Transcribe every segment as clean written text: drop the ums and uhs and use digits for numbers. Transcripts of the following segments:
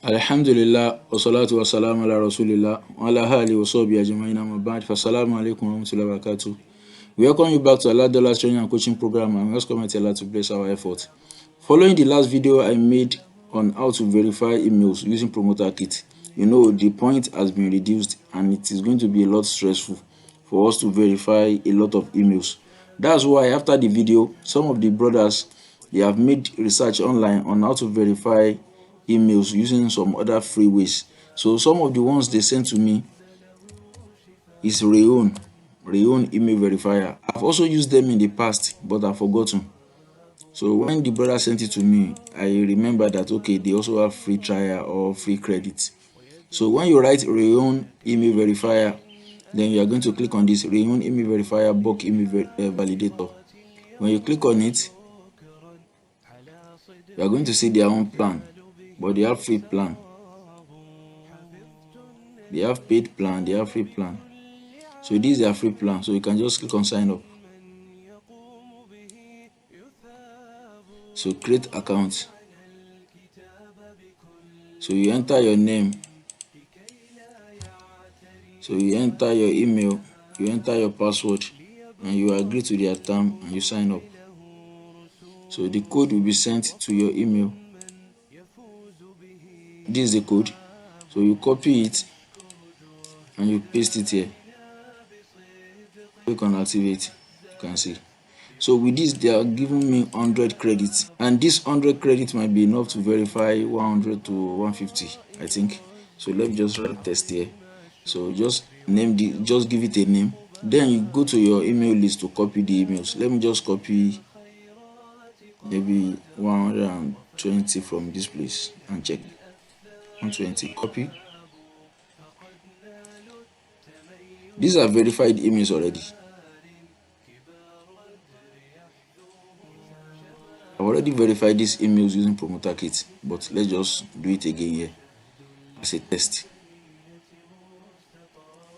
Alhamdulillah, wassalatu wassalamu ala rasulillah, wa ala alihi wa sahbihi ajma'in, amma ba'd. Assalamu alaykum warahmatullah wabarakatuh. We welcome you back to Halal training and coaching program, and we ask Allah to bless our effort. Following the last video I made on how to verify emails using promoter kit, the point has been reduced and it is going to be a lot stressful for us to verify a lot of emails. That's why after the video, some of the brothers, they have made research online on how to verify emails using some other free ways. So some of the ones they sent to me is Rayon email verifier. I've also used them in the past, but I've forgotten. So when the brother sent it to me, I remember that okay, they also have free trial or free credit. So when you write Rayon email verifier, then you are going to click on this Rayon email verifier bulk email validator. When you click on it, you are going to see their own plan, but they have free plan, they have paid plan, they have free plan. So this is their free plan, so you can just click on sign up. So create account. So you enter your name, so you enter your email, you enter your password, and you agree to their term and you sign up. So the code will be sent to your email. This is the code, so you copy it and you paste it here. Click on activate, you can see. So with this, they are giving me 100 credits, and this 100 credits might be enough to verify 100 to 150, I think. So let me just write test here. So just just give it a name. Then you go to your email list to copy the emails. Let me just copy maybe 120 from this place and check. 120, copy. These are verified emails already. I've already verified these emails using promoter kit, but let's just do it again here as a test.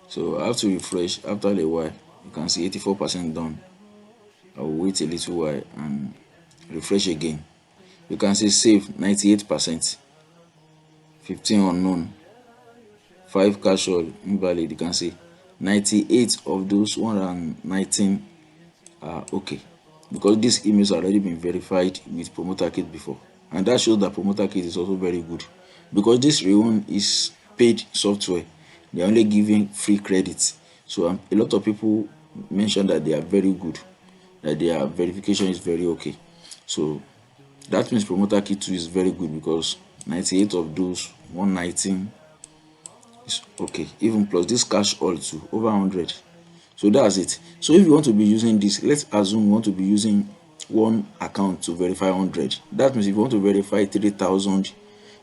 So I have to refresh. After a while, you can see 84% done. I will wait a little while and refresh again. You can see save 98%, 15 unknown, 5 casual, invalid. You can see 98 of those 119 are okay, because these emails have already been verified with promoter kit before, and that shows that promoter kit is also very good, because this Rayon is paid software. They are only giving free credits. So a lot of people mention that they are very good, that their verification is very okay. So that means promoter kit 2 is very good, because 98 of those 119 is okay, even plus this cash all too, over 100. So that's it. So if you want to be using this, let's assume you want to be using one account to verify 100. That means if you want to verify 3,000,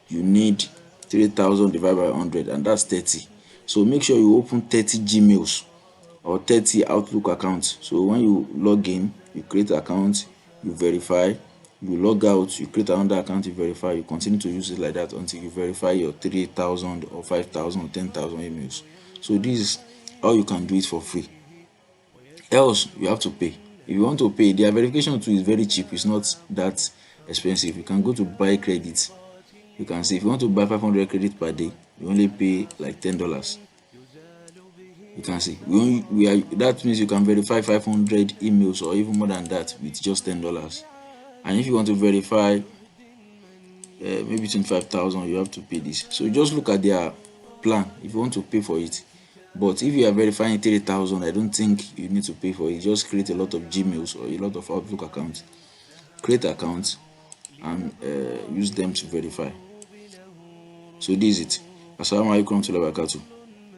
you need 3,000 divided by 100, and that's 30. So make sure you open 30 Gmails or 30 Outlook accounts. So when you log in, you create an account, you verify, you log out, you create another account, you verify, you continue to use it like that until you verify your 3,000 or 5,000 or 10,000 emails. So this is how you can do it for free. Else you have to pay. If you want to pay, their verification tool is very cheap. It's not that expensive. You can go to buy credits. You can see if you want to buy 500 credits per day, you only pay like $10. You can see that means you can verify 500 emails or even more than that with just $10. And if you want to verify maybe 25,000, you have to pay this. So just look at their plan if you want to pay for it. But if you are verifying 3,000, I don't think you need to pay for it. Just create a lot of Gmails or a lot of Outlook accounts. Create accounts and use them to verify. So this is it. Assalamu alaikum warahmatullah wabarakatuh.